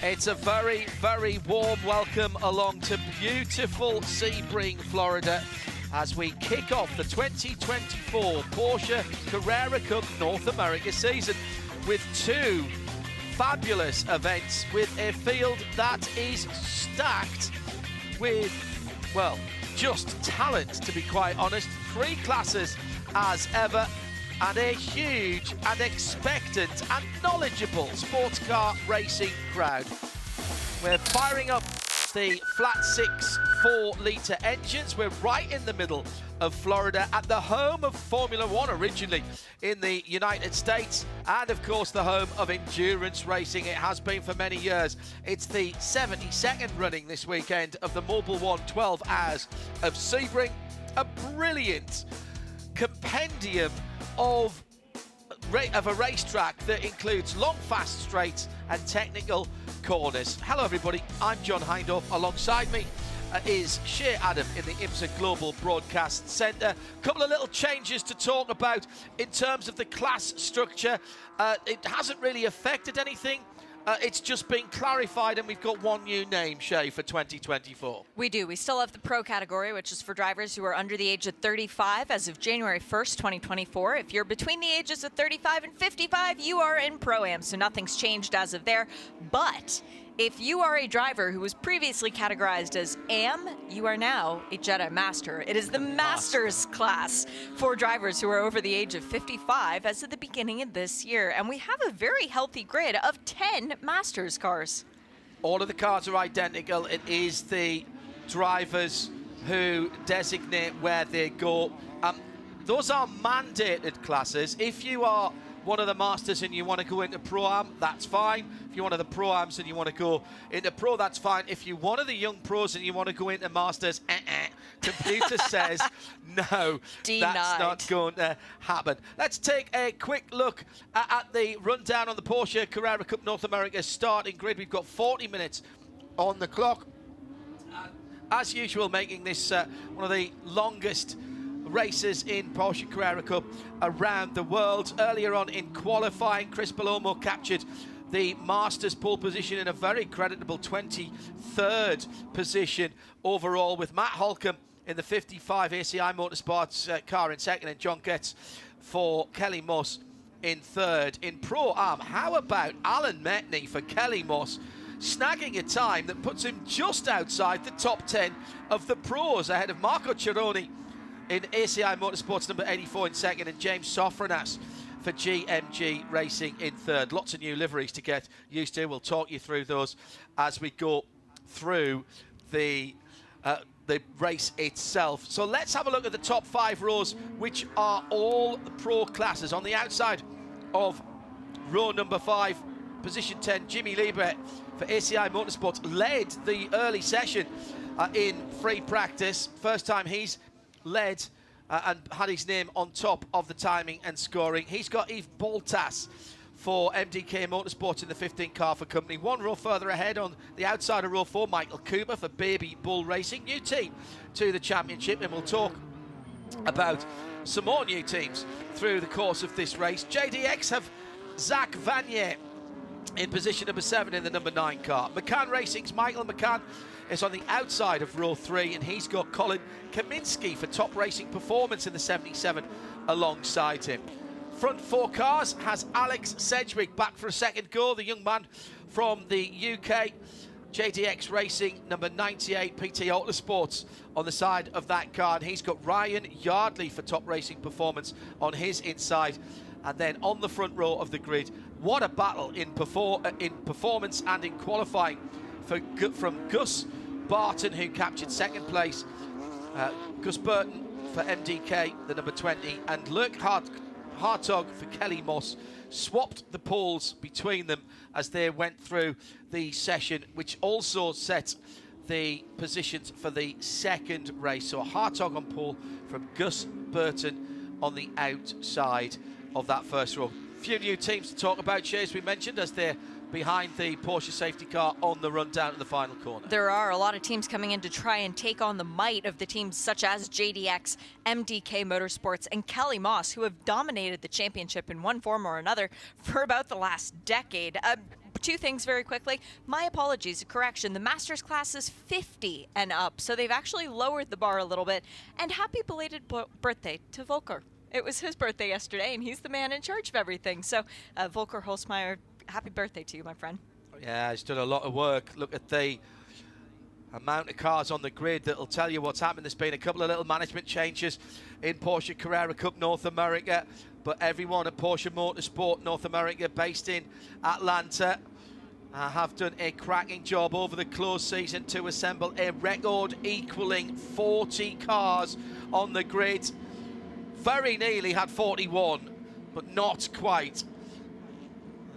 It's a very, very warm welcome along to beautiful Sebring, Florida, as we kick off the 2024 Porsche Carrera Cup North America season with two fabulous events, with a field that is stacked with, well, just talent, to be quite honest. Three classes as ever, and a huge and expectant and knowledgeable sports car racing crowd. We're firing up the flat 6 4-litre engines. We're right in the middle of Florida, at the home of Formula One originally in the United States, and of course the home of endurance racing. It has been for many years. It's the 72nd running this weekend of the Mobil 1 12 Hours of Sebring, a brilliant compendium of a racetrack that includes long, fast straights and technical corners. Hello everybody, I'm John Hindorf. Alongside me is Shea Adam in the IMSA Global Broadcast Centre. A couple of little changes to talk about in terms of the class structure. It hasn't really affected anything. It's just been clarified, and we've got one new name, Shea, for 2024. We do. We still have the Pro category, which is for drivers who are under the age of 35 as of January 1st, 2024. If you're between the ages of 35 and 55, you are in Pro-Am, so nothing's changed as of there. But if you are a driver who was previously categorized as AM, you are now a Jedi Master. It is the Masters class for drivers who are over the age of 55 as of the beginning of this year. And we have a very healthy grid of 10 Masters cars. All of the cars are identical. It is the drivers who designate where they go. Those are mandated classes. If you are one of the Masters and you want to go into Pro-Am, that's fine. If you're one of the Pro-Ams and you want to go into Pro, that's fine. If you're one of the young pros and you want to go into Masters, computer says no, denied. That's not going to happen. Let's take a quick look at the rundown on the Porsche Carrera Cup North America starting grid. We've got 40 minutes on the clock. As usual, making this one of the longest races in Porsche Carrera Cup around the world. Earlier on in qualifying, Chris Palomo captured the Masters pole position in a very creditable 23rd position overall, with Matt Holcomb in the 55 ACI Motorsports car in second, and John Getz for Kelly Moss in third. In Pro-Am, how about Alan Metney for Kelly Moss, snagging a time that puts him just outside the top 10 of the pros, ahead of Marco Cironi in ACI Motorsports number 84 in second, and James Sofronas for GMG Racing in third. Lots of new liveries to get used to. We'll talk you through those as we go through the race itself. So let's have a look at the top 5 rows, which are all pro classes. On the outside of row number 5, position 10, Jimmy Liebert for ACI Motorsports led the early session in free practice. First time he's led and had his name on top of the timing and scoring. He's got Yves Boltas for MDK Motorsports in the 15 car for company. One row further ahead on the outside of row 4, Michael Cooper for Baby Bull Racing. New team to the championship, and we'll talk about some more new teams through the course of this race. JDX have Zach Vanier in position number 7 in the number 9 car. McCann Racing's Michael McCann is on the outside of row 3, and he's got Colin Kaminsky for Top Racing Performance in the 77 alongside him. Front 4 cars has Alex Sedgwick back for a second go, the young man from the UK. JDX Racing number 98 PT Autosports on the side of that car, and he's got Ryan Yardley for Top Racing Performance on his inside. And then on the front row of the grid, what a battle in performance and in qualifying from Gus Barton, who captured second place. Gus Burton for MDK, the number 20, and Loek Hartog for Kelly Moss swapped the poles between them as they went through the session, which also set the positions for the second race. So Hartog on pole from Gus Burton on the outside of that first row. Few new teams to talk about, Shea, as we mentioned, as they're behind the Porsche safety car on the run down to the final corner. There are a lot of teams coming in to try and take on the might of the teams such as JDX, MDK Motorsports, and Kelly Moss, who have dominated the championship in one form or another for about the last decade. two things very quickly. My apologies, a correction. The Masters class is 50 and up, so they've actually lowered the bar a little bit. And happy belated birthday to Volker. It was his birthday yesterday, and he's the man in charge of everything. So, Volker Holzmeier, happy birthday to you, my friend. Yeah, he's done a lot of work. Look at the amount of cars on the grid that'll tell you what's happened. There's been a couple of little management changes in Porsche Carrera Cup North America, but everyone at Porsche Motorsport North America, based in Atlanta, have done a cracking job over the close season to assemble a record equaling 40 cars on the grid. Very nearly had 41, but not quite.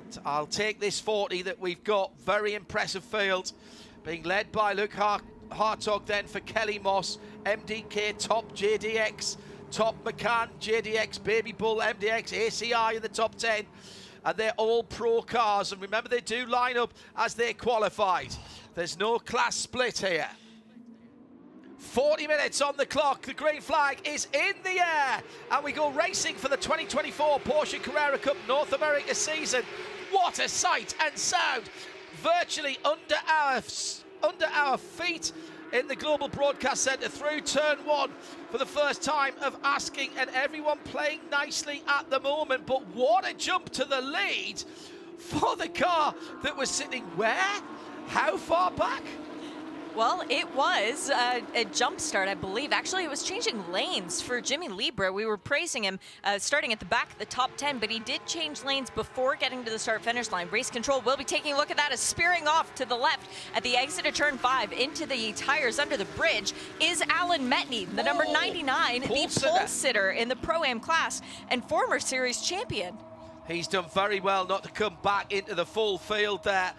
And I'll take this 40 that we've got. Very impressive field, being led by Loek Hartog then for Kelly Moss, MDK, top JDX, top McCann, JDX, Baby Bull, MDX, ACI in the top 10. And they're all pro cars. And remember, they do line up as they qualified. There's no class split here. 40 minutes on the clock. The green flag is in the air. And we go racing for the 2024 Porsche Carrera Cup North America season. What a sight and sound. Virtually under our feet in the Global Broadcast Centre through turn one for the first time of asking, and everyone playing nicely at the moment. But what a jump to the lead for the car that was sitting where? How far back? Well, it was a jump start, I believe. Actually, it was changing lanes for Jimmy Libra. We were praising him starting at the back of the top 10, but he did change lanes before getting to the start-finish line. Race Control will be taking a look at that as spearing off to the left at the exit of turn 5 into the tires under the bridge is Alan Metney, the number 99, the pole sitter in the Pro-Am class and former series champion. He's done very well not to come back into the full field there.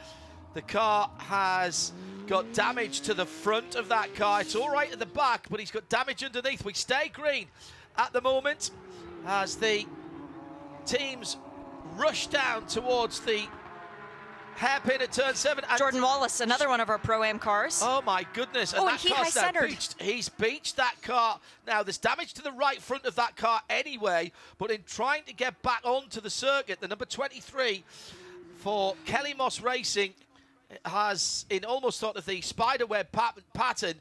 The car has got damage to the front of that car. It's all right at the back, but he's got damage underneath. We stay green at the moment as the teams rush down towards the hairpin at turn 7. And Jordan Wallace, another one of our Pro-Am cars. Oh my goodness. And that he car's now high-centered. beached. He's beached that car. Now there's damage to the right front of that car anyway, but in trying to get back onto the circuit, the number 23 for Kelly Moss Racing has, in almost sort of the spiderweb pattern,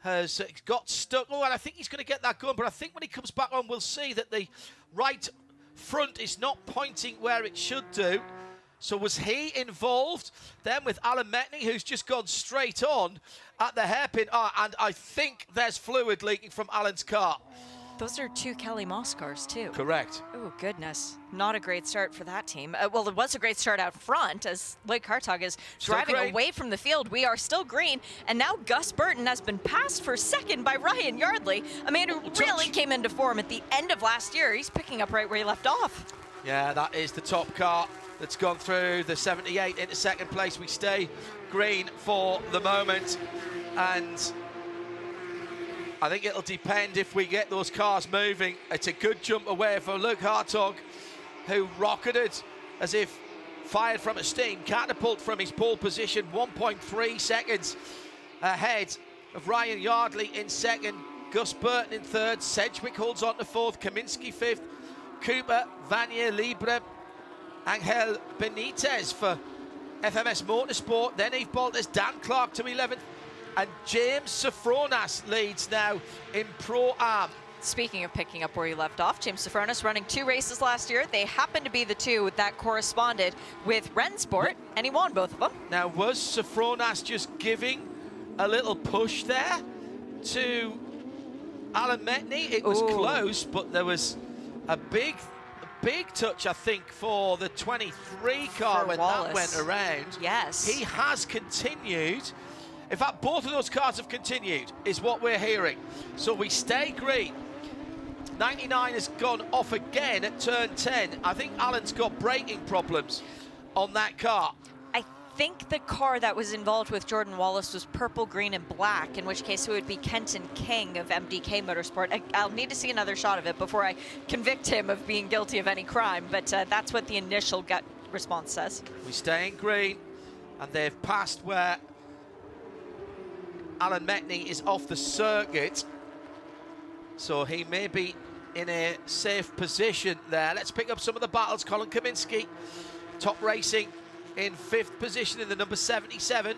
has got stuck. Oh, and I think he's going to get that going, but I think when he comes back on, we'll see that the right front is not pointing where it should do. So was he involved then with Alan Metney, who's just gone straight on at the hairpin? And I think there's fluid leaking from Alan's car. Those are two Kelly Moss cars, too. Correct. Oh, goodness. Not a great start for that team. Well, it was a great start out front as Loek Hartog is driving away from the field. We are still green. And now Gus Burton has been passed for second by Ryan Yardley, a man who really came into form at the end of last year. He's picking up right where he left off. Yeah, that is the top car that's gone through the 78 into second place. We stay green for the moment. And I think it'll depend if we get those cars moving. It's a good jump away for Loek Hartog, who rocketed as if fired from a steam, catapult from his pole position, 1.3 seconds ahead of Ryan Yardley in second, Gus Burton in third, Sedgwick holds on to fourth, Kaminsky fifth, Cooper, Vanier, Libre, Angel Benitez for FMS Motorsport, then Yves Bolters, Dan Clark to 11th, and James Sofronas leads now in Pro-Am. Speaking of picking up where he left off, James Sofronas running 2 races last year. They happened to be the 2 that corresponded with Rennsport, and he won both of them. Now, was Sofronas just giving a little push there to Alan Metney? It was close, but there was a big touch, I think, for the 23 car when that went around. Yes. He has continued. In fact, both of those cars have continued, is what we're hearing. So we stay green. 99 has gone off again at turn 10. I think Alan's got braking problems on that car. I think the car that was involved with Jordan Wallace was purple, green, and black, in which case it would be Kenton King of MDK Motorsport. I'll need to see another shot of it before I convict him of being guilty of any crime, but that's what the initial gut response says. We stay in green, and they've passed where Alan Metney is off the circuit, so he may be in a safe position there. Let's pick up some of the battles. Colin Kaminsky, top racing in 5th position in the number 77.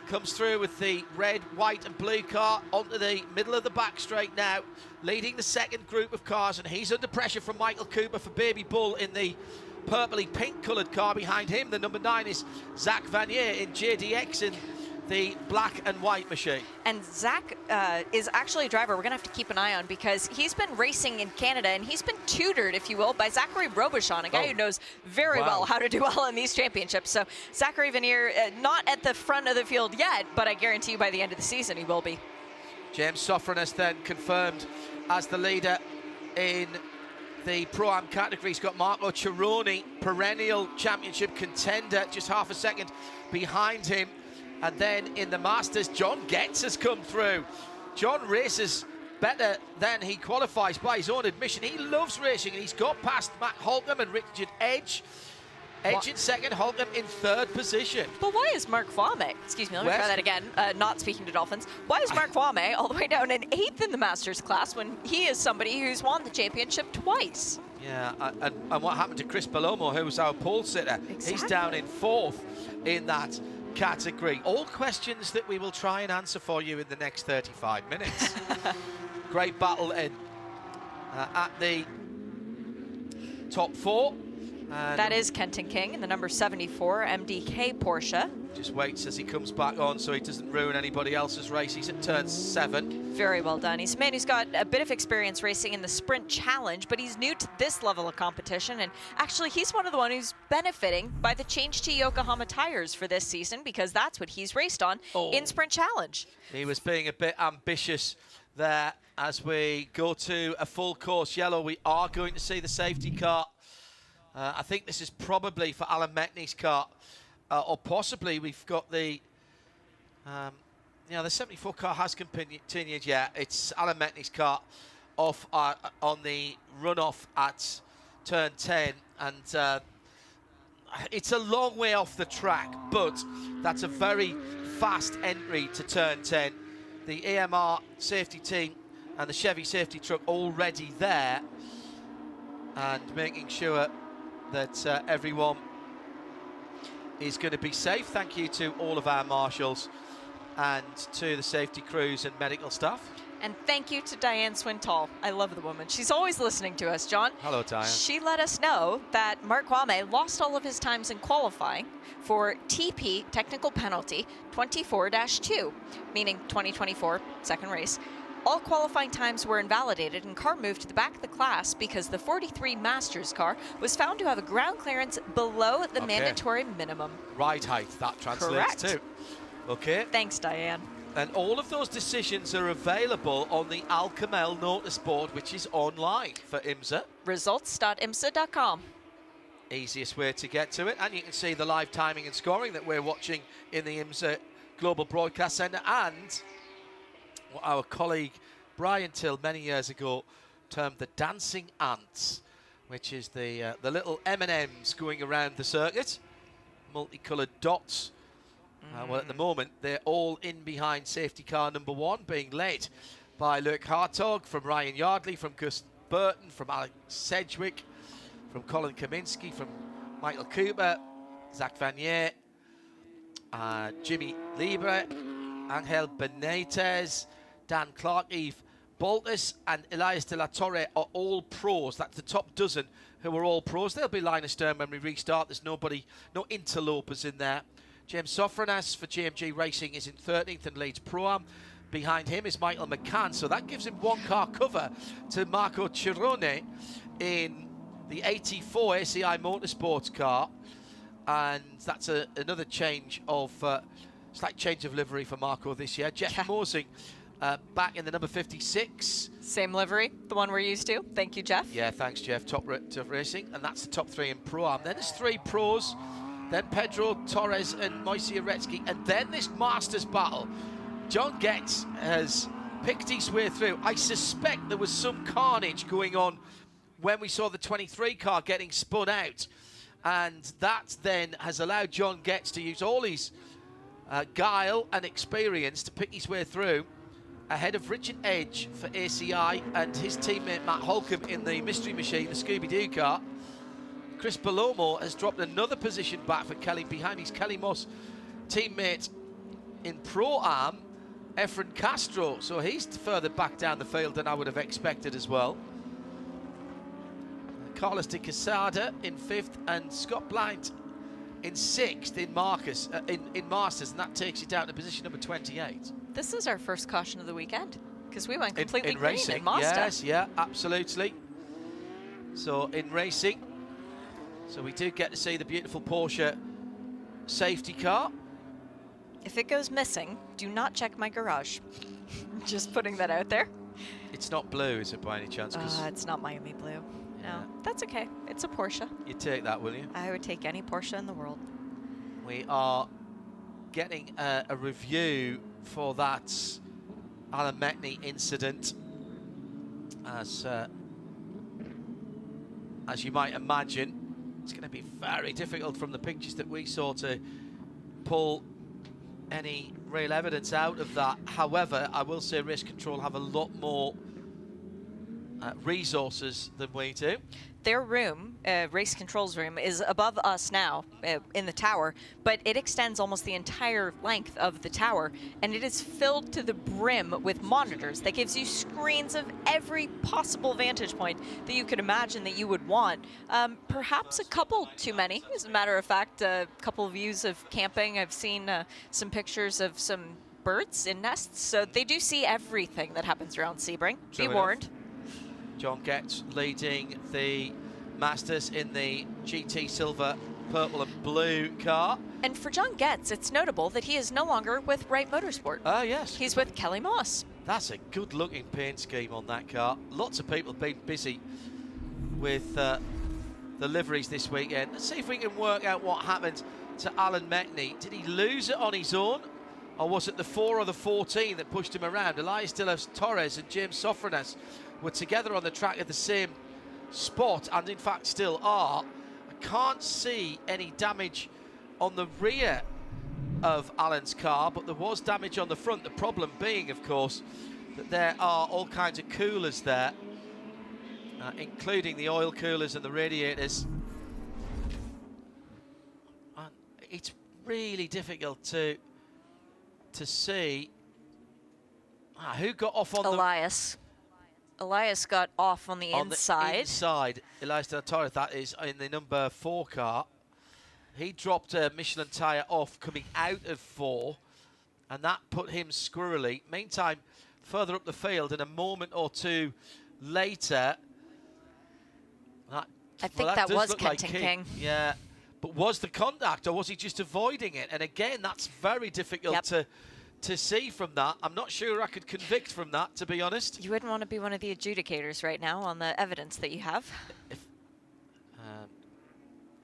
Comes through with the red, white and blue car onto the middle of the back straight now, leading the second group of cars, and he's under pressure from Michael Cooper for Baby Bull in the purpley pink coloured car behind him. The number 9 is Zach Vanier in JDX in the black and white machine. And Zach is actually a driver we're going to have to keep an eye on, because he's been racing in Canada and he's been tutored, if you will, by Zachary Robichon, a guy who knows very well how to do well in these championships. So Zachary Vanier, not at the front of the field yet, but I guarantee you by the end of the season he will be. James Sofronas then confirmed as the leader in the Pro-Am category. He's got Marco Cironi, perennial championship contender, just half a second behind him. And then in the Masters, John Getz has come through. John races better than he qualifies by his own admission. He loves racing, and he's got past Matt Holcomb and Richard Edge. Edge in second, Holcomb in 3rd position. But why is Mark Kwame, excuse me, let me try that again, not speaking to Dolphins, why is Mark Kwame all the way down in 8th in the Masters class when he is somebody who's won the championship twice? Yeah, and what happened to Chris Palomo, who was our pole sitter? Exactly. He's down in 4th in that category. All questions that we will try and answer for you in the next 35 minutes. Great battle in at the top 4. That is Kenton King in the number 74 MDK Porsche. Just waits as he comes back on so he doesn't ruin anybody else's race. He's at turn 7. Very well done. He's a man who's got a bit of experience racing in the Sprint Challenge, but he's new to this level of competition. And actually, he's one of the ones who's benefiting by the change to Yokohama tires for this season, because that's what he's raced on in Sprint Challenge. He was being a bit ambitious there. As we go to a full course yellow, we are going to see the safety car. I think this is probably for Alan Metney's car, or possibly we've got the, the 74 car has continued. Yeah, it's Alan Metney's car off on the runoff at turn 10, and it's a long way off the track, but that's a very fast entry to turn 10. The AMR safety team and the Chevy safety truck already there, and making sure that everyone is going to be safe. Thank you to all of our marshals and to the safety crews and medical staff. And thank you to Diane Swintal. I love the woman. She's always listening to us, John. Hello, Diane. She let us know that Mark Kwame lost all of his times in qualifying for TP, technical penalty, 24-2, meaning 2024, second race. All qualifying times were invalidated and car moved to the back of the class because the 43 Masters car was found to have a ground clearance below the mandatory minimum. Ride height, that translates to. Okay. Thanks, Diane. And all of those decisions are available on the Alcamel notice board, which is online for IMSA. Results.imsa.com. Easiest way to get to it. And you can see the live timing and scoring that we're watching in the IMSA Global Broadcast Centre, and what our colleague Brian Till many years ago termed the dancing ants, which is the little M&Ms going around the circuit, multicoloured dots. Well, at the moment, they're all in behind safety car number 1, being led by Loek Hartog, from Ryan Yardley, from Gus Burton, from Alex Sedgwick, from Colin Kaminsky, from Michael Cooper, Zach Vanier, Jimmy Libre, Angel Benitez, Dan Clark, Yves Baltus and Elias de la Torre are all pros. That's the top dozen who are all pros. They'll be line astern when we restart. There's nobody, no interlopers in there. James Sofronas for GMG Racing is in 13th and leads Pro-Am. Behind him is Michael McCann, so that gives him 1 car cover to Marco Cironi in the 84 ACI Motorsports car. And that's another change of, slight change of livery for Marco this year. Jeff Mosing back in the number 56. Same livery, the one we're used to. Thank you, Jeff. Yeah, thanks, Jeff. Top Racing, and that's the top 3 in Pro-Am. Then there's 3 pros, then Pedro Torres and Moise Uretsky, and then this Masters battle. John Getz has picked his way through. I suspect there was some carnage going on when we saw the 23 car getting spun out, and that then has allowed John Getz to use all his guile and experience to pick his way through, ahead of Richard Edge for ACI and his teammate Matt Holcomb in the Mystery Machine, the Scooby-Doo car. Chris Belomo has dropped another position back for Kelly behind his Kelly Moss teammate in Pro-Am, Efren Castro. So he's further back down the field than I would have expected as well. Carlos de Quesada in 5th and Scott Blind in 6th in Masters, and that takes you down to position number 28. This is our first caution of the weekend because we went completely in green racing. in Mazda. Yes, yeah, absolutely. So in racing, so we do get to see the beautiful Porsche safety car. If it goes missing, do not check my garage. Just putting that out there. It's not blue, is it, by any chance? It's not Miami blue. Yeah. No, that's okay. It's a Porsche. You take that, will you? I would take any Porsche in the world. We are getting a review for that Alan Metni incident. As you might imagine, it's going to be very difficult from the pictures that we saw to pull any real evidence out of that. However, I will say Race Control have a lot more resources than we do. Their room, Race Control's room, is above us now in the tower, but it extends almost the entire length of the tower, and it is filled to the brim with monitors that gives you screens of every possible vantage point that you could imagine that you would want. Perhaps a couple too many. As a matter of fact, a couple of views of camping. I've seen some pictures of some birds in nests, so they do see everything that happens around Sebring. Be warned. John Getz leading the Masters in the GT Silver, Purple and Blue car. And for John Getz, it's notable that he is no longer with Wright Motorsport. Oh, yes. He's with Kelly Moss. That's a good-looking paint scheme on that car. Lots of people have been busy with the liveries this weekend. Let's see if we can work out what happened to Alan Metni. Did he lose it on his own? Or was it the 4 or the 14 that pushed him around? Elias De Los Torres and James Sofranes were together on the track at the same spot, and in fact still are. I can't see any damage on the rear of Alan's car, but there was damage on the front. The problem being, of course, that there are all kinds of coolers there, including the oil coolers and the radiators. And it's really difficult to see who got off on Elias got off on the inside. The inside, Elias De La Torres, that is in the number 4 car. He dropped a Michelin tyre off coming out of 4, and that put him squirrely. Meantime, further up the field, and a moment or two later, I think that was Kenton King. Yeah, but was the contact, or was he just avoiding it? And again, that's very difficult to see from that. I'm not sure I could convict from that, to be honest. You wouldn't want to be one of the adjudicators right now on the evidence that you have.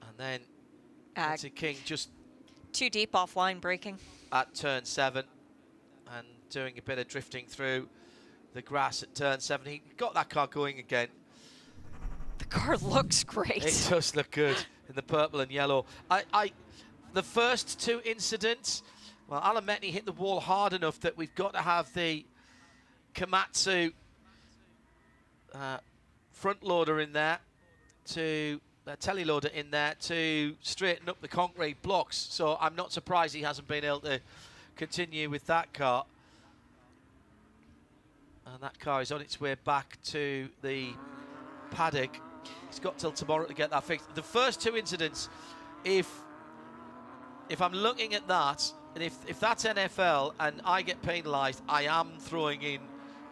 And then King just too deep offline braking at turn 7 and doing a bit of drifting through the grass at turn 7. He got that car going again. The car looks great. It does look good in the purple and yellow. The first 2 incidents, well, Alan Metni hit the wall hard enough that we've got to have the Komatsu front loader in there, telly loader in there to straighten up the concrete blocks. So I'm not surprised he hasn't been able to continue with that car. And that car is on its way back to the paddock. He's got till tomorrow to get that fixed. The first 2 incidents, if I'm looking at that, and if that's NFL and I get penalised, I am throwing in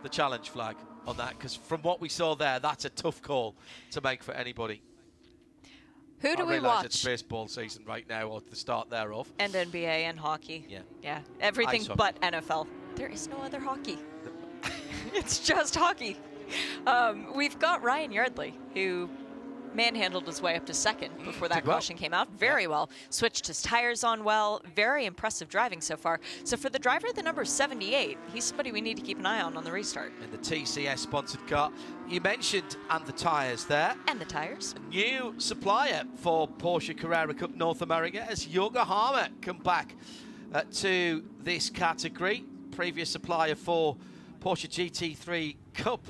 the challenge flag on that, because from what we saw there, that's a tough call to make for anybody. Who do we realise watch? It's baseball season right now, or the start thereof. And NBA and hockey. Yeah. Yeah. Everything but NFL. There is no other hockey. It's just hockey. We've got Ryan Yardley, who manhandled his way up to 2nd before that caution came out. Very well. Switched his tires on well. Very impressive driving so far. So for the driver, the number 78, he's somebody we need to keep an eye on the restart. In the TCS-sponsored car. You mentioned and the tyres there. And the tyres. A new supplier for Porsche Carrera Cup North America as Yokohama come back to this category. Previous supplier for Porsche GT3 Cup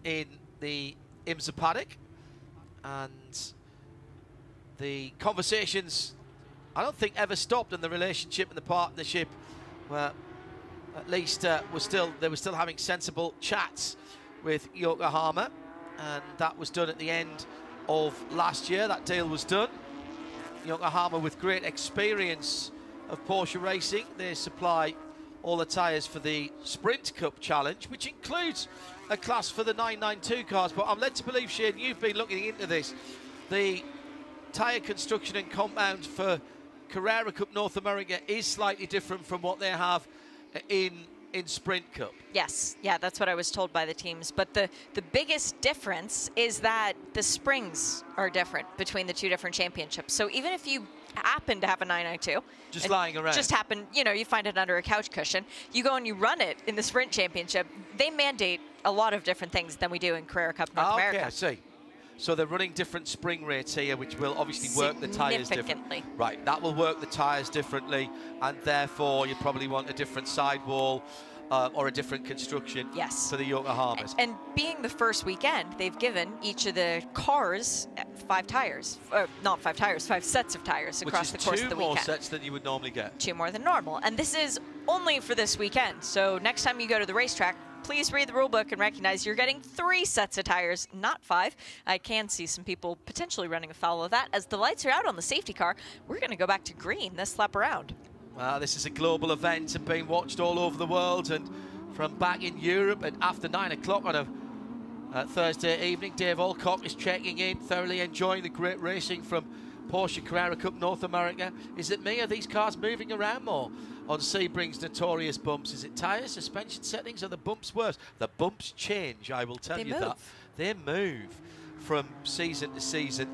in the IMSA paddock. And the conversations, I don't think, ever stopped in the relationship and the partnership. Where at least they were still having sensible chats with Yokohama, and that was done at the end of last year. That deal was done. Yokohama, with great experience of Porsche racing, they supply all the tyres for the Sprint Cup Challenge, which includes a class for the 992 cars. But I'm led to believe, Shane, you've been looking into this. The tyre construction and compound for Carrera Cup North America is slightly different from what they have in Sprint Cup. Yes, yeah, that's what I was told by the teams. But the biggest difference is that the springs are different between the two different championships. So even if you happen to have a 992, just lying around, just happen, you find it under a couch cushion, you go and you run it in the Sprint Championship, they mandate a lot of different things than we do in Carrera Cup North America. Okay, I see. So they're running different spring rates here, which will obviously work the tyres differently. Right, that will work the tyres differently, and therefore you probably want a different sidewall or a different construction for the Yokohamas. And being the first weekend, they've given each of the cars 5 tires. Not 5 tires, 5 sets of tires across the course of the weekend. 2 more sets than you would normally get. 2 more than normal. And this is only for this weekend. So next time you go to the racetrack, please read the rule book and recognize you're getting 3 sets of tires, not 5. I can see some people potentially running afoul of that. As the lights are out on the safety car, we're going to go back to green this lap around. Well, this is a global event and being watched all over the world, and from back in Europe. And after 9 o'clock on a Thursday evening, Dave Alcock is checking in, thoroughly enjoying the great racing from Porsche Carrera Cup North America. Is it me? Are these cars moving around more on Sebring's notorious bumps? Is it tyres, suspension settings? Are the bumps worse? The bumps change, I will tell you that. They move from season to season.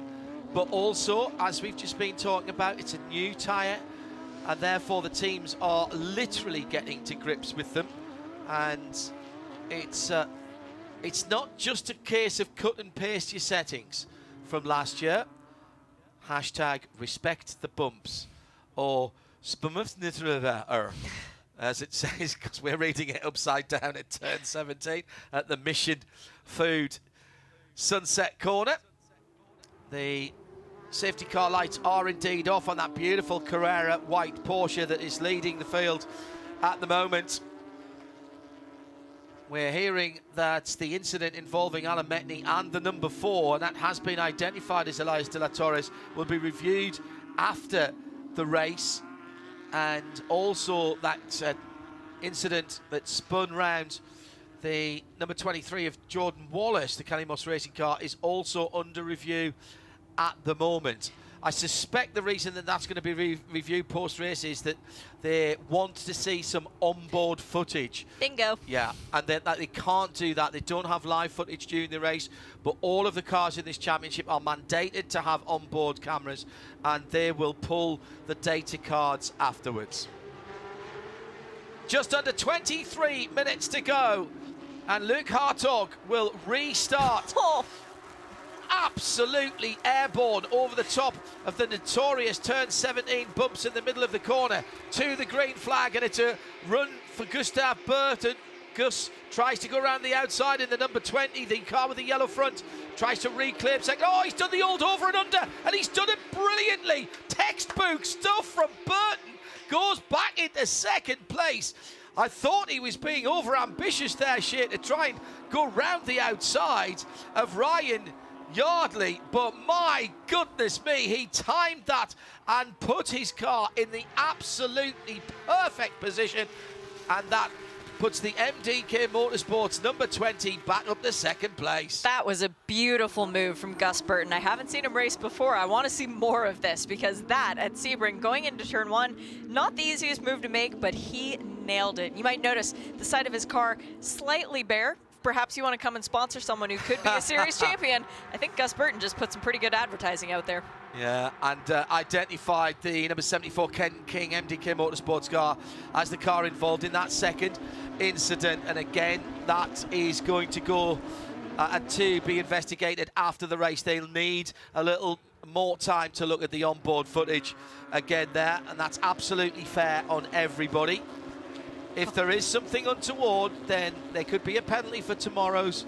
But also, as we've just been talking about, it's a new tyre, and therefore the teams are literally getting to grips with them. And it's not just a case of cut and paste your settings from last year. Hashtag respect the bumps, or as it says, because we're reading it upside down at turn 17 at the Mission Food Sunset Corner. The safety car lights are indeed off on that beautiful Carrera white Porsche that is leading the field at the moment. We're hearing that the incident involving Alan Metney and the number 4, and that has been identified as Elias de la Torres, will be reviewed after the race. And also that incident that spun round the number 23 of Jordan Wallace, the Calimos racing car, is also under review at the moment. I suspect the reason that that's going to be reviewed post-race is that they want to see some onboard footage. Bingo. Yeah, and that they can't do that. They don't have live footage during the race, but all of the cars in this championship are mandated to have onboard cameras, and they will pull the data cards afterwards. Just under 23 minutes to go, and Loek Hartog will restart. Absolutely airborne over the top of the notorious turn 17 bumps in the middle of the corner to the green flag, and it's a run for Gustav Burton. Gus tries to go around the outside in the number 20, the car with the yellow front, tries to reclaim second. Oh, he's done the old over and under, and he's done it brilliantly. Textbook stuff from Burton, goes back into second place. I thought he was being over ambitious there, Shane, to try and go round the outside of Ryan Yardley, but my goodness me, he timed that and put his car in the absolutely perfect position, and that puts the MDK Motorsports number 20 back up to second place. That was a beautiful move from Gus Burton. I haven't seen him race before. I want to see more of this, because that at Sebring going into turn 1, not the easiest move to make, but he nailed it. You might notice the side of his car slightly bare. Perhaps you want to come and sponsor someone who could be a series champion. I think Gus Burton just put some pretty good advertising out there. Yeah, and identified the number 74 Ken King MDK Motorsports car as the car involved in that second incident. And again, that is going to go and to be investigated after the race. They'll need a little more time to look at the onboard footage again there, and that's absolutely fair on everybody. If there is something untoward, then there could be a penalty for tomorrow's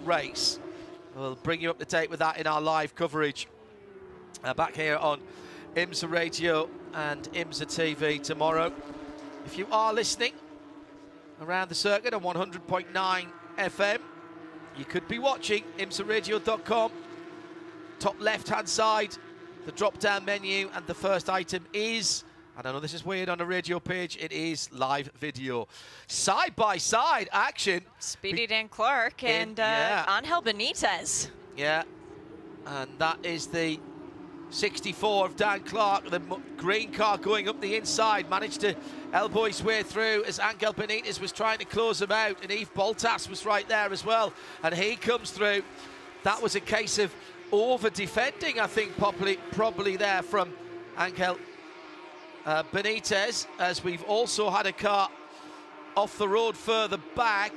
race. We'll bring you up to date with that in our live coverage back here on IMSA Radio and IMSA TV tomorrow. If you are listening around the circuit on 100.9 FM, you could be watching IMSARadio.com. Top left-hand side, the drop-down menu, and the first item is, I don't know, this is weird on a radio page, it is live video. Side-by-side action. Speedy Dan Clark and Angel Benitez. Yeah, and that is the 64 of Dan Clark, the green car going up the inside, managed to elbow his way through as Angel Benitez was trying to close him out, and Yves Boltas was right there as well, and he comes through. That was a case of over-defending, I think, probably there from Angel Benitez, as we've also had a car off the road further back.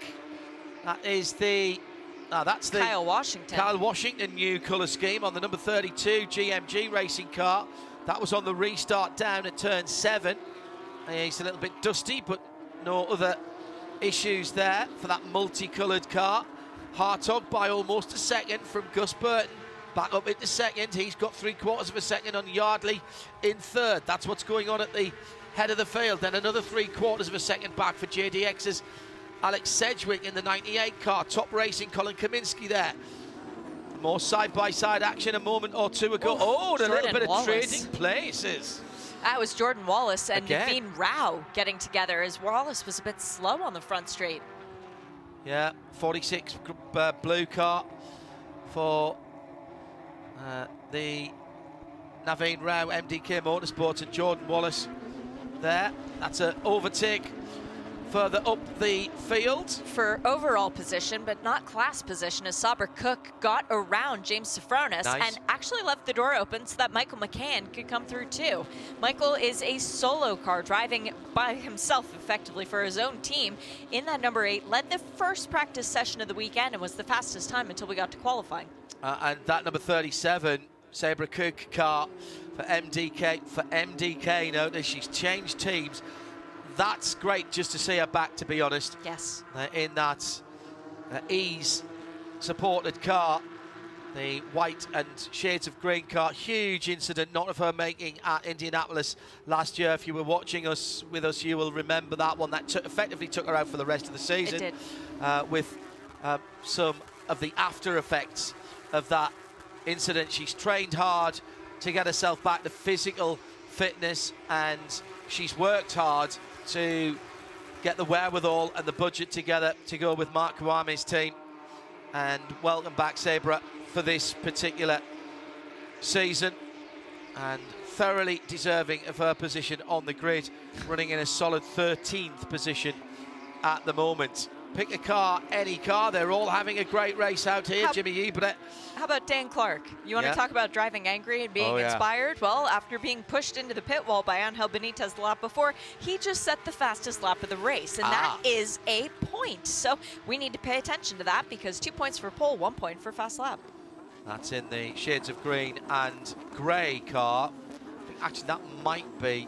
That is that's the Kyle Washington. Kyle Washington new colour scheme on the number 32 GMG racing car. That was on the restart down at turn 7. He's a little bit dusty, but no other issues there for that multicoloured car. Hartog by almost a second from Gus Burton. Back up into second. He's got 3/4 of a second on Yardley in third. That's what's going on at the head of the field. Then another 3/4 of a second back for JDX's Alex Sedgwick in the 98 car. Top racing, Colin Kaminsky there. More side-by-side action a moment or two ago. And a little bit of trading places. That was Jordan Wallace and Again. Naveen Rao getting together, as Wallace was a bit slow on the front straight. Yeah, 46 blue car for the Naveen Rao MDK Motorsports, and Jordan Wallace there. That's an overtake further up the field. For overall position, but not class position, as Saber Cook got around James Sofronis and actually left the door open so that Michael McCann could come through too. Michael is a solo car driving by himself effectively for his own team in that number 8, led the first practice session of the weekend and was the fastest time until we got to qualifying. And that number 37, Sabre Cook car for MDK. Notice she's changed teams. That's great just to see her back, to be honest. Yes. In that ease supported car, the white and shades of green car. Huge incident, not of her making at Indianapolis last year. If you were watching us with us, you will remember that one. That effectively took her out for the rest of the season. It did. With some of the after effects of that incident. She's trained hard to get herself back to physical fitness, and she's worked hard to get the wherewithal and the budget together to go with Mark Kwame's team. And welcome back, Sabra, for this particular season, and thoroughly deserving of her position on the grid, running in a solid 13th position at the moment. Pick a car, any car, they're all having a great race out here. Jimmy Ebert. How about Dan Clark? You want to talk about driving angry and being inspired? Well, after being pushed into the pit wall by Angel Benitez the lap before, he just set the fastest lap of the race, and that is a point. So we need to pay attention to that, because 2 points for pole, 1 point for fast lap. That's in the shades of green and grey car. I think actually that might be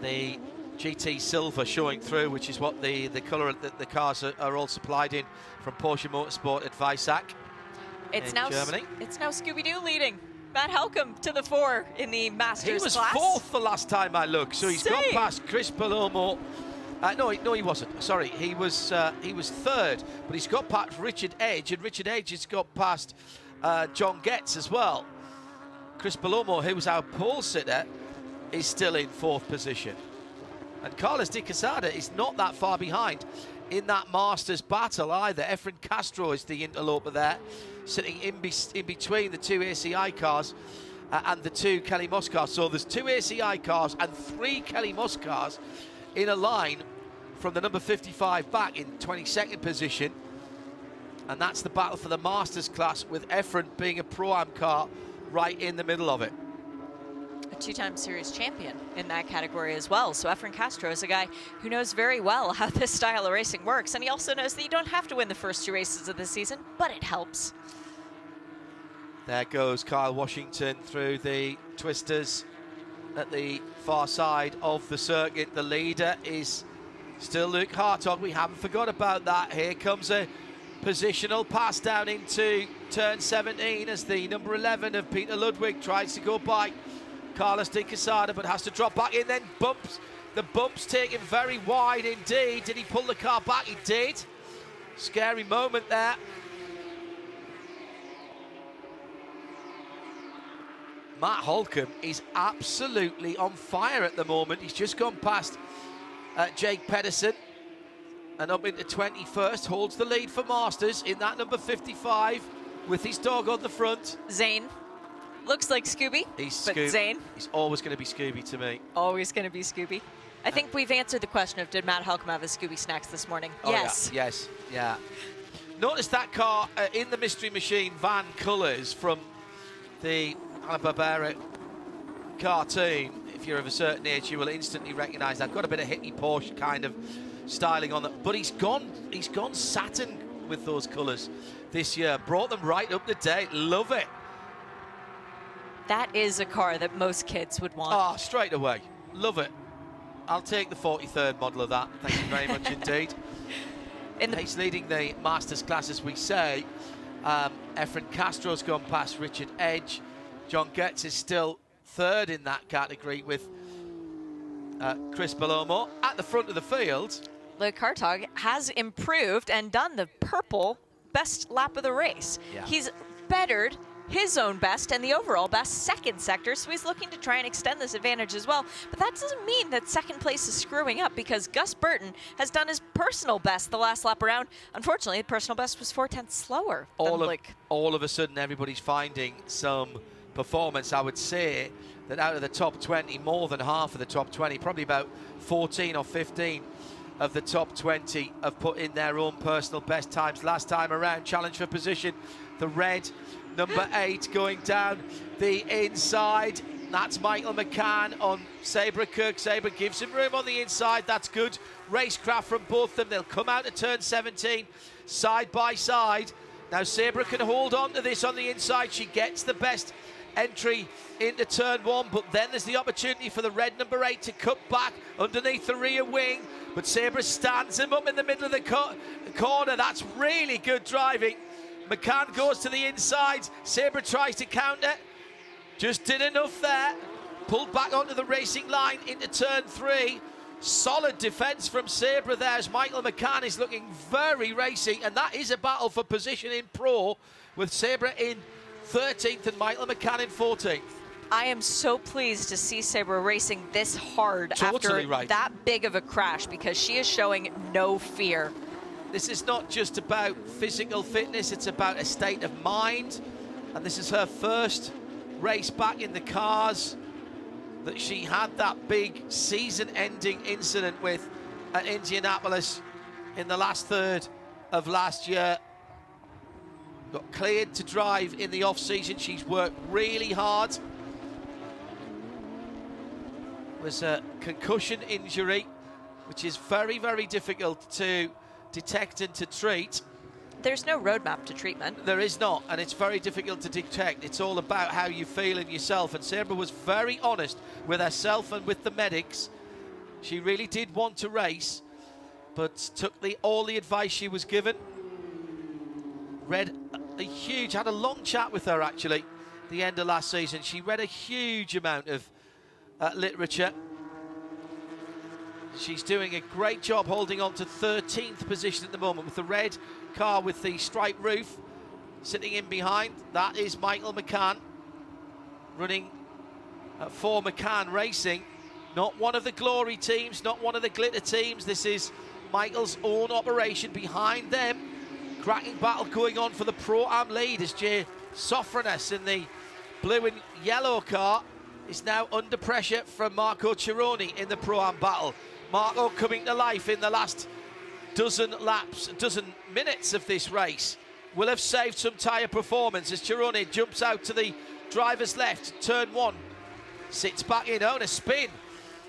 the GT Silver showing through, which is what the colour that the cars are all supplied in from Porsche Motorsport at Weissach in Germany. It's now Scooby-Doo leading. Matt Helcom to the 4 in the Masters class. He was 4th the last time I looked, so he's got past Chris Palomo. No, he wasn't. Sorry, he was 3rd, but he's got past Richard Edge, and Richard Edge has got past John Getz as well. Chris Palomo, who was our pole sitter, is still in 4th position. And Carlos de Quesada is not that far behind in that Masters battle either. Efren Castro is the interloper there, sitting in between the 2 ACI cars and the 2 Kelly Moss cars. So there's 2 ACI cars and 3 Kelly Moss cars in a line from the number 55 back in 22nd position. And that's the battle for the Masters class, with Efren being a Pro-Am car right in the middle of it. A 2-time series champion in that category as well. So Efren Castro is a guy who knows very well how this style of racing works, and he also knows that you don't have to win the first 2 races of the season, but it helps. There goes Kyle Washington through the twisters at the far side of the circuit. The leader is still Loek Hartog. We haven't forgot about that. Here comes a Positional pass down into turn 17 as the number 11 of Peter Ludwig tries to go by Carlos de Quesada, but has to drop back in, then bumps. The bump's taken very wide indeed. Did he pull the car back? He did. Scary moment there. Matt Holcomb is absolutely on fire at the moment. He's just gone past Jake Pedersen and up into 21st, holds the lead for Masters in that number 55 with his dog on the front. Zane. Looks like Scooby, but Zane. He's always going to be Scooby to me. Always going to be Scooby. I think we've answered the question of did Matt Holcomb have his Scooby snacks this morning? Oh, yes. Yeah. Yes, yeah. Notice that car in the Mystery Machine van colours from the Hanna-Barbera cartoon. If you're of a certain age, you will instantly recognise that. Got a bit of hippie Porsche kind of styling on that, but he's gone satin with those colours this year. Brought them right up to date. Love it. That is a car that most kids would want. Oh, straight away. Love it. I'll take the 43rd model of that. Thank you very much indeed. He's leading the Masters class, as we say. Efren Castro's gone past Richard Edge. John Getz is still third in that category with Chris Belomo at the front of the field. Loek Hartog has improved and done the purple best lap of the race. Yeah. He's bettered his own best and the overall best second sector, so he's looking to try and extend this advantage as well. But that doesn't mean that second place is screwing up, because Gus Burton has done his personal best the last lap around. Unfortunately, the personal best was 4/10 slower than Loek. All of a sudden, everybody's finding some performance. I would say that out of the top 20, more than half of the top 20, probably about 14 or 15 of the top 20 have put in their own personal best times last time around. Challenge for position, the red number 8 going down the inside. That's Michael McCann on Sabre Kirk. Sabre gives him room on the inside. That's good racecraft from both of them. They'll come out to turn 17 side by side. Now Sabre can hold on to this on the inside. She gets the best entry into turn 1, but then there's the opportunity for the red number 8 to cut back underneath the rear wing, but Sabre stands him up in the middle of the corner. That's really good driving. McCann goes to the inside. Sabre tries to counter. Just did enough there. Pulled back onto the racing line into turn 3. Solid defence from Sabre there as Michael McCann is looking very racy, and that is a battle for position in Pro with Sabre in 13th and Michael McCann in 14th. I am so pleased to see Sabre racing this hard after that big of a crash, because she is showing no fear. This is not just about physical fitness, it's about a state of mind. And this is her first race back in the cars that she had that big season-ending incident with at Indianapolis in the last third of last year. Got cleared to drive in the off-season. She's worked really hard. It was a concussion injury, which is very, very difficult to detect and to treat. There's no roadmap to treatment. There is not, and it's very difficult to detect. It's all about how you feel in yourself, and Sabre was very honest with herself and with the medics. She really did want to race, but took all the advice she was given. Read had a long chat with her actually the end of last season. She read a huge amount of literature. She's doing a great job holding on to 13th position at the moment with the red car with the striped roof sitting in behind. That is Michael McCann running for McCann Racing. Not one of the glory teams, not one of the glitter teams. This is Michael's own operation. Behind them, cracking battle going on for the Pro-Am lead as Jay Sofranes in the blue and yellow car is now under pressure from Marco Cironi in the Pro-Am battle. Marco coming to life in the last dozen minutes of this race. Will have saved some tyre performance as Cironi jumps out to the driver's left, turn 1. Sits back in, on a spin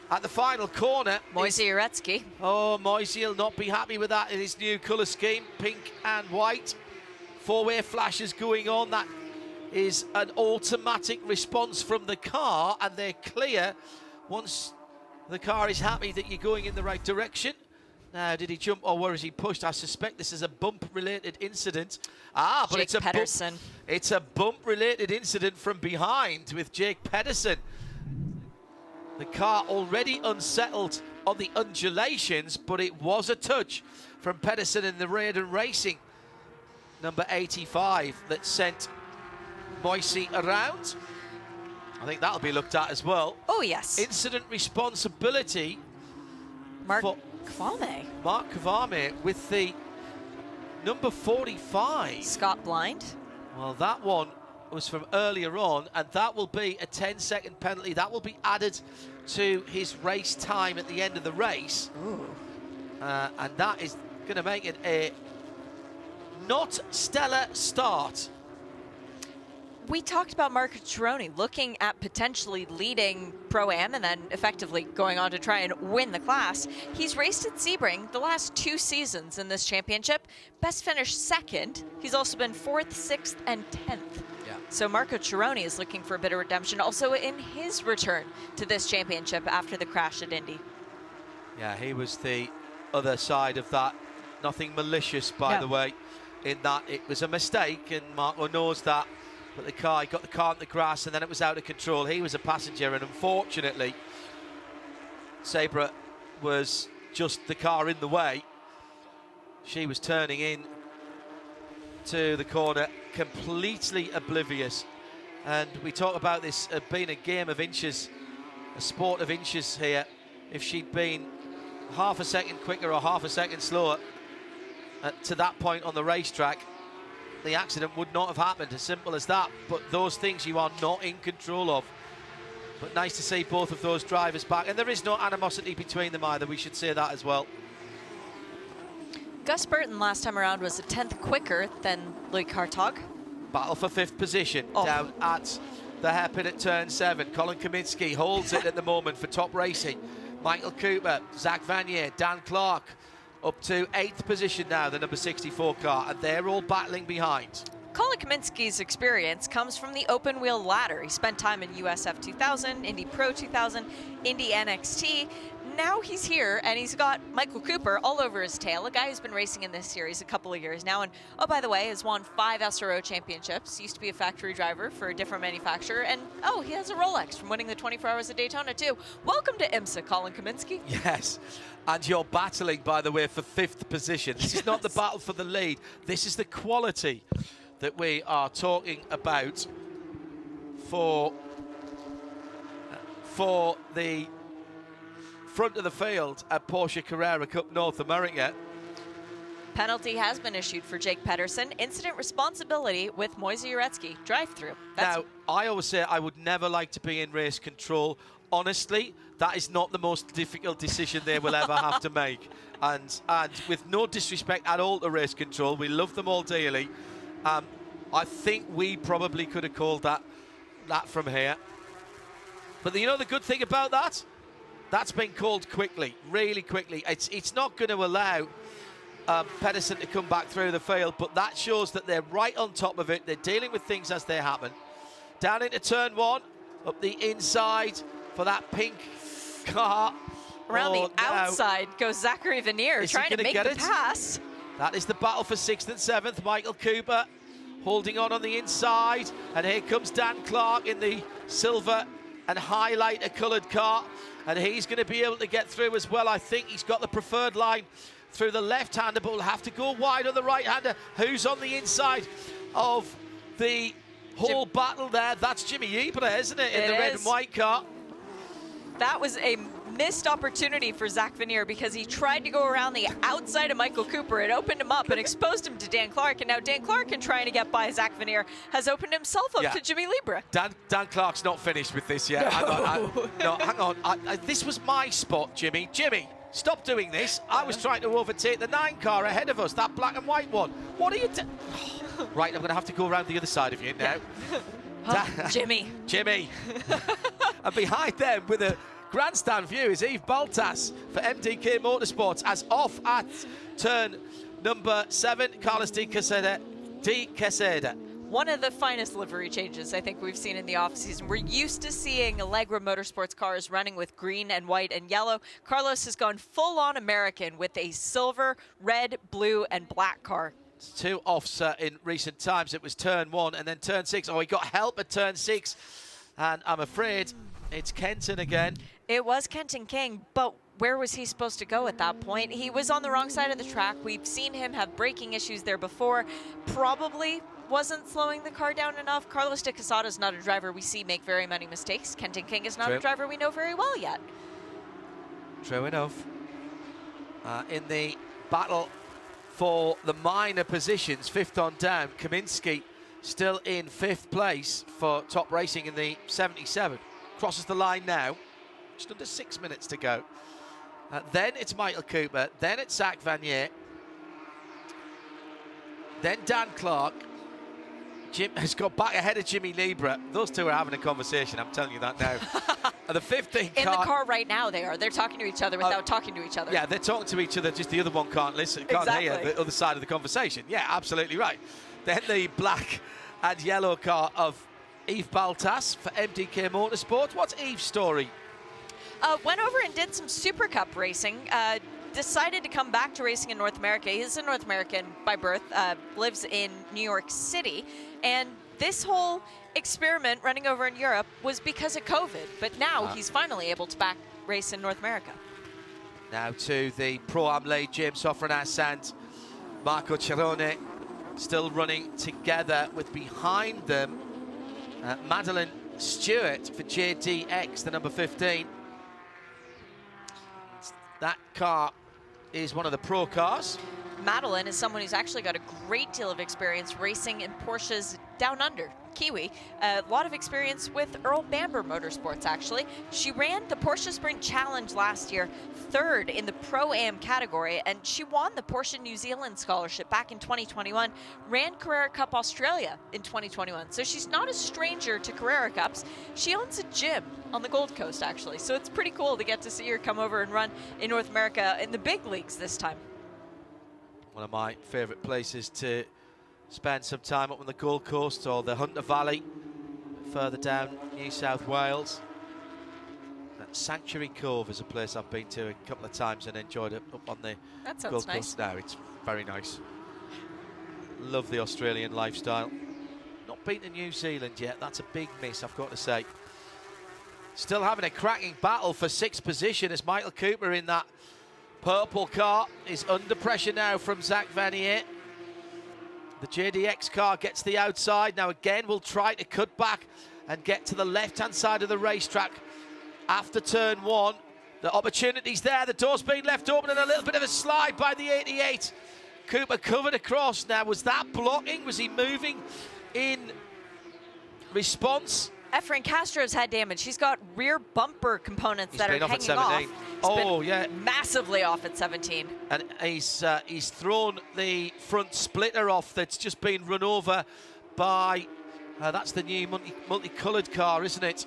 at the final corner. Moise Uretsky. Oh, Moise will not be happy with that in his new colour scheme, pink and white. Four-way flashes going on. That is an automatic response from the car, and they're clear once the car is happy that you're going in the right direction. Now, did he jump or was he pushed? I suspect this is a bump-related incident. Ah, but Jake Pedersen. It's a bump-related incident from behind with Jake Pedersen. The car already unsettled on the undulations, but it was a touch from Pedersen in the Raiden Racing, number 85, that sent Moisey around. I think that'll be looked at as well. Oh, yes. Incident responsibility. Mark Kvame. Mark Kvame with the number 45. Scott Blind. Well, that one was from earlier on, and that will be a 10-second penalty. That will be added to his race time at the end of the race. And that is going to make it a not stellar start. We talked about Marco Cironi looking at potentially leading Pro-Am and then effectively going on to try and win the class. He's raced at Sebring the last 2 seasons in this championship. Best finish 2nd. He's also been 4th, 6th, and 10th. Yeah. So Marco Cironi is looking for a bit of redemption also in his return to this championship after the crash at Indy. Yeah, he was the other side of that. Nothing malicious, by the way, in that it was a mistake, and Marco knows that. But he got the car in the grass, and then it was out of control. He was a passenger, and unfortunately, Sabra was just the car in the way. She was turning in to the corner, completely oblivious. And we talk about this being a game of inches, a sport of inches here. If she'd been half a second quicker or half a second slower to that point on the racetrack, the accident would not have happened, as simple as that. But those things you are not in control of. But nice to see both of those drivers back, and there is no animosity between them either, we should say that as well. Gus Burton last time around was a 10th quicker than Loek Hartog. Battle for 5th position down at the hairpin at turn 7. Colin Kaminsky holds it at the moment for Top Racing. Michael Cooper, Zach Vanier, Dan Clark up to 8th position now, the number 64 car, and they're all battling behind. Colin Kaminsky's experience comes from the open wheel ladder. He spent time in USF 2000, Indy Pro 2000, Indy NXT. Now he's here, and he's got Michael Cooper all over his tail, a guy who's been racing in this series a couple of years now, and oh, by the way, has won 5 SRO championships, used to be a factory driver for a different manufacturer, and oh, he has a Rolex from winning the 24 Hours of Daytona too. Welcome to IMSA, Colin Kaminsky. Yes, and you're battling, by the way, for 5th position. This is not the battle for the lead. This is the quality that we are talking about for the front of the field at Porsche Carrera Cup North America. Penalty has been issued for Jake Pedersen. Incident responsibility with Moisey Uretsky. Drive-through. Now, I always say I would never like to be in race control. Honestly, that is not the most difficult decision they will ever have to make. And with no disrespect at all to race control, we love them all dearly. I think we probably could have called that from here. But you know the good thing about that? That's been called quickly, really quickly. It's not going to allow Pedersen to come back through the field, but that shows that they're right on top of it. They're dealing with things as they happen. Down into turn 1, up the inside for that pink car. Around the outside goes Zachary Vanier trying to make the pass. That is the battle for 6th and 7th. Michael Cooper holding on the inside. And here comes Dan Clark in the silver and highlighter coloured car. And he's going to be able to get through as well. I think he's got the preferred line through the left-hander, but will have to go wide on the right-hander. Who's on the inside of the whole battle there? That's Jimmy Ibra, isn't it? In the red and white car. That was a missed opportunity for Zach Vanier because he tried to go around the outside of Michael Cooper. It opened him up and exposed him to Dan Clark. And now Dan Clark, in trying to get by Zach Vanier, has opened himself up to Jimmy Libra. Dan Clark's not finished with this yet. No, hang on. This was my spot, Jimmy. Jimmy, stop doing this. I was trying to overtake the 9 car ahead of us, that black and white one. What are you doing? Right, I'm going to have to go around the other side of you now. Jimmy. Jimmy. And behind them with a grandstand view is Yves Baltas for MDK Motorsports, as off at turn number 7, Carlos de Quesada. one of the finest livery changes I think we've seen in the offseason. We're used to seeing Allegra Motorsports cars running with green and white and yellow. Carlos has gone full-on American with a silver, red, blue, and black car. It's 2 offs in recent times. It was turn 1 and then turn 6. Oh, he got help at turn 6. And I'm afraid it's Kenton again. It was Kenton King, but where was he supposed to go at that point? He was on the wrong side of the track. We've seen him have braking issues there before. Probably wasn't slowing the car down enough. Carlos de Quesada is not a driver we see make very many mistakes. Kenton King is not a driver we know very well yet. True enough. In the battle for the minor positions, 5th on down, Kaminsky still in 5th place for top racing in the 77. Crosses the line now. Just under 6 minutes to go. Then it's Michael Cooper. Then it's Zach Vanier. Then Dan Clark. Jim has got back ahead of Jimmy Libra. Those two are having a conversation, I'm telling you that now. The 15 car. In the car right now they are. They're talking to each other without talking to each other. Yeah, they're talking to each other, just the other one can't listen, can't hear the other side of the conversation. Yeah, absolutely right. Then the black and yellow car of Yves Baltas for MDK Motorsport. What's Yves' story? Went over and did some Supercup racing. Decided to come back to racing in North America. He's a North American by birth, lives in New York City. And this whole experiment running over in Europe was because of COVID. But now he's finally able to back race in North America. Now to the Pro-Am lead, James Sofranas and Marco Cerrone still running together with behind them Madeline Stewart for JDX, the number 15. That car is one of the pro cars. Madeline is someone who's actually got a great deal of experience racing in Porsches down under, Kiwi. A lot of experience with Earl Bamber Motorsports, actually. She ran the Porsche Sprint Challenge last year, 3rd in the Pro-Am category, and she won the Porsche New Zealand Scholarship back in 2021, ran Carrera Cup Australia in 2021. So she's not a stranger to Carrera Cups. She owns a gym on the Gold Coast, actually. So it's pretty cool to get to see her come over and run in North America in the big leagues this time. One of my favourite places to spend some time up on the Gold Coast or the Hunter Valley, further down New South Wales. Sanctuary Cove is a place I've been to a couple of times and enjoyed it up on the Gold Coast. Now it's very nice. Love the Australian lifestyle. Not been to New Zealand yet. That's a big miss, I've got to say. Still having a cracking battle for 6th position as Michael Cooper in that purple car is under pressure now from Zach Vanier. The JDX car gets the outside. Now again, we'll try to cut back and get to the left-hand side of the racetrack after turn 1. The opportunity's there. The door's being left open and a little bit of a slide by the 88. Cooper covered across. Now, was that blocking? Was he moving in response? Efren Castro's had damage. He's got rear bumper components that are hanging off. Oh, yeah. Massively off at 17. And he's thrown the front splitter off that's just been run over by, that's the new multicoloured car, isn't it?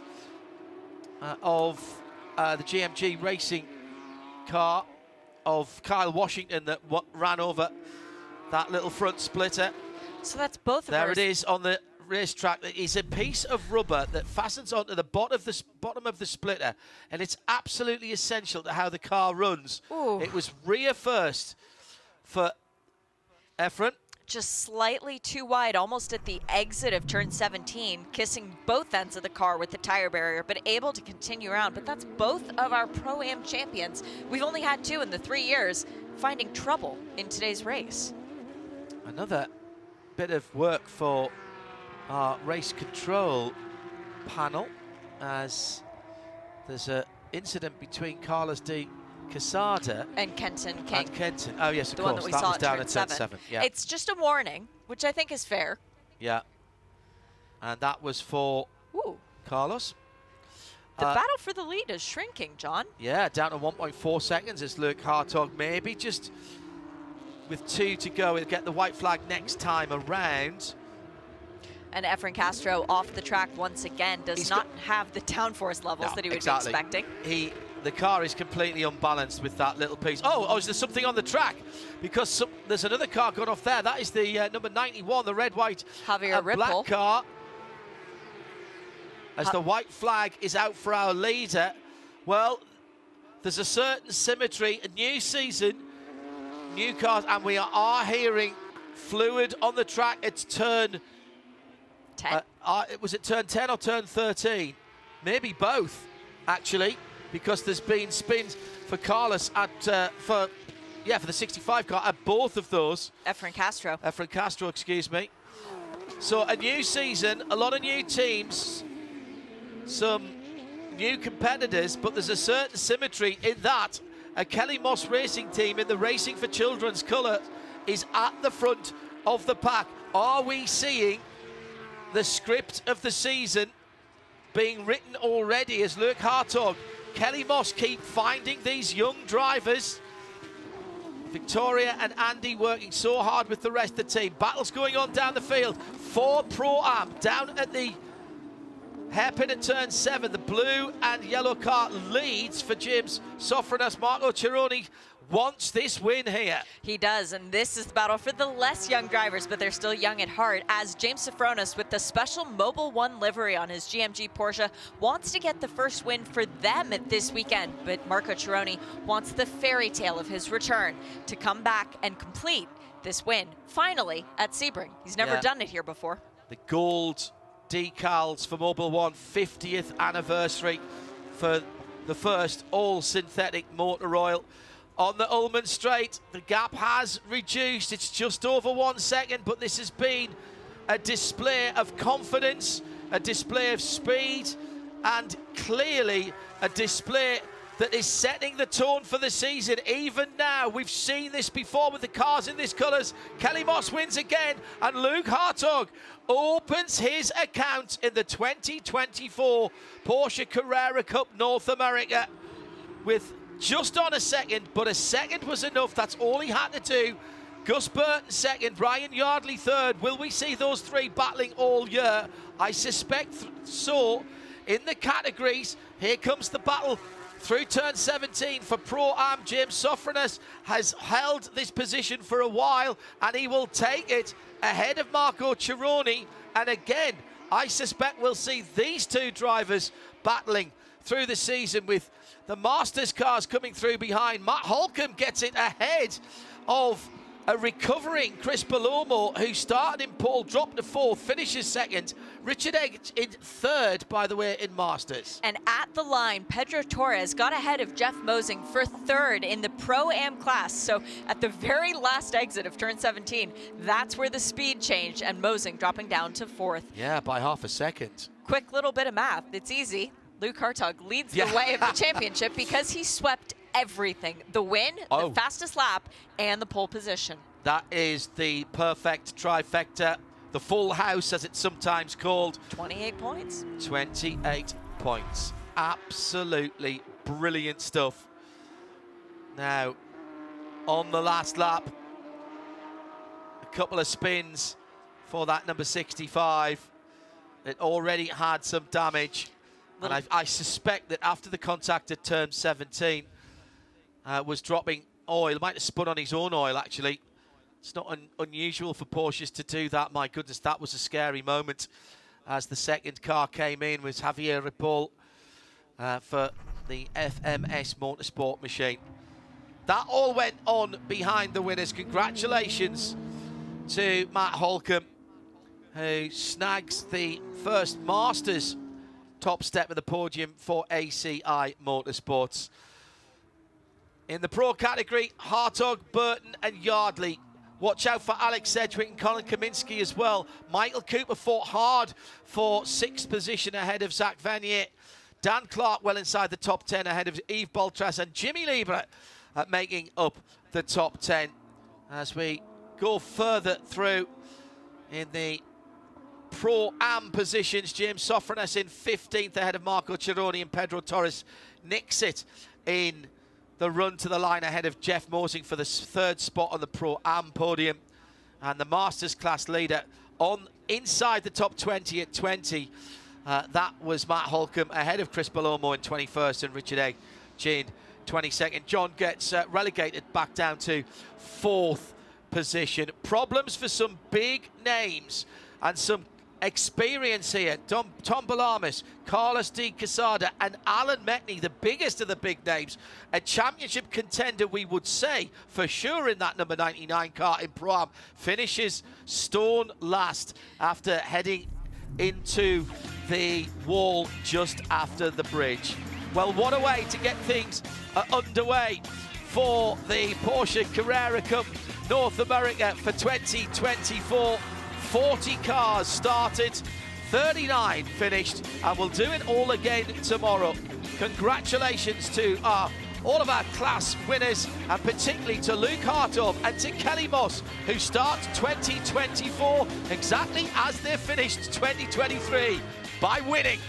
Of the GMG racing car of Kyle Washington that ran over that little front splitter. So that's both of there it is on the racetrack. It is a piece of rubber that fastens onto the bottom of the splitter, and it's absolutely essential to how the car runs. Ooh. It was rear first for Efren. Just slightly too wide, almost at the exit of turn 17, kissing both ends of the car with the tire barrier, but able to continue around. But that's both of our Pro-Am champions. We've only had 2 in the 3 years, finding trouble in today's race. Another bit of work for our race control panel, as there's an incident between Carlos de Quesada and Kenton King. Oh yes, of course. That was down at turn 7. Yeah. It's just a warning, which I think is fair. Yeah. And that was for Carlos. The battle for the lead is shrinking, John. Yeah, down to 1.4 seconds as Loek Hartog maybe just with 2 to go. He'll get the white flag next time around. And Efren Castro off the track once again does not have the downforce levels that he would be expecting. the car is completely unbalanced with that little piece. Oh, is there something on the track? Because there's another car gone off there. That is the number 91, the red, white, Javier and black Ripple. car. As the white flag is out for our leader. Well, there's a certain symmetry, a new season, new cars, and we are hearing fluid on the track. It's turn 10. Was it turn 10 or turn 13? Maybe both, actually, because there's been spins for Carlos for the 65 car at both of those. Efren Castro, excuse me. So a new season, a lot of new teams, some new competitors, but there's a certain symmetry in that a Kelly Moss racing team in the Racing for Children's colour is at the front of the pack. Are we seeing the script of the season being written already as Loek Hartog, Kelly Moss keep finding these young drivers? Victoria and Andy working so hard with the rest of the team. Battles going on down the field. Ford Pro-Am down at the hairpin at turn 7. The blue and yellow car leads for James Sofronas. Marco Cironi wants this win here. He does, and this is the battle for the less young drivers, but they're still young at heart, as James Sofronas, with the special Mobil 1 livery on his GMG Porsche, wants to get the first win for them this weekend. But Marco Cironi wants the fairy tale of his return to come back and complete this win, finally, at Sebring. He's never done it here before. The gold decals for Mobil 1, 50th anniversary for the first all-synthetic motor oil. On the Ullman Straight, the gap has reduced. It's just over 1 second, but this has been a display of confidence, a display of speed, and clearly a display that is setting the tone for the season. Even now, we've seen this before with the cars in these colours. Kelly Moss wins again, and Loek Hartog opens his account in the 2024 Porsche Carrera Cup North America with just on a second, but a second was enough. That's all he had to do. Gus Burton second, Ryan Yardley third. Will we see those three battling all year? I suspect so. In the categories, here comes the battle through turn 17 for Pro-Am. James Sofronas has held this position for a while, and he will take it ahead of Marco Cironi. And again, I suspect we'll see these two drivers battling through the season, with the Masters cars coming through behind. Matt Holcomb gets it ahead of a recovering Chris Palomo, who started in pole, dropped to fourth, finishes second. Richard Egg in third, by the way, in Masters. And at the line, Pedro Torres got ahead of Jeff Mosing for third in the Pro-Am class. So at the very last exit of turn 17, that's where the speed changed, and Mosing dropping down to fourth. Yeah, by half a second. Quick little bit of math. It's easy. Loek Hartog leads the way of the championship because he swept everything. The win, the fastest lap, and the pole position. That is the perfect trifecta. The full house, as it's sometimes called. 28 points. 28 points. Absolutely brilliant stuff. Now, on the last lap, a couple of spins for that number 65. It already had some damage. And I suspect that after the contact at turn 17 was dropping oil, might have spun on his own oil, actually. It's not unusual for Porsches to do that. My goodness, that was a scary moment as the second car came in with Javier Ripple for the FMS Motorsport machine. That all went on behind the winners. Congratulations to Matt Holcomb, who snags the first Masters top step of the podium for ACI Motorsports. In the pro category, Hartog, Burton and Yardley. Watch out for Alex Sedgwick and Colin Kaminsky as well. Michael Cooper fought hard for 6th position ahead of Zach Vanier. Dan Clark well inside the top 10 ahead of Yves Boltras, and Jimmy Lieber making up the top 10. As we go further through in the Pro-Am positions, James Sofronas in 15th ahead of Marco Cironi, and Pedro Torres nicks it in the run to the line ahead of Jeff Mosing for the 3rd spot on the Pro-Am podium. And the Masters class leader on inside the top 20 at 20. That was Matt Holcomb ahead of Chris Palomo in 21st and Richard Egg Jin 22nd. John gets relegated back down to 4th position. Problems for some big names and some experience here. Tom Balamis, Carlos de Quesada and Alan Metney, the biggest of the big names. A championship contender, we would say, for sure in that number 99 car in Pro-Am. Finishes stone last after heading into the wall just after the bridge. Well, what a way to get things underway for the Porsche Carrera Cup North America for 2024. 40 cars started, 39 finished, and we'll do it all again tomorrow. Congratulations to all of our class winners, and particularly to Loek Hartog and to Kelly Moss, who start 2024 exactly as they finished 2023 by winning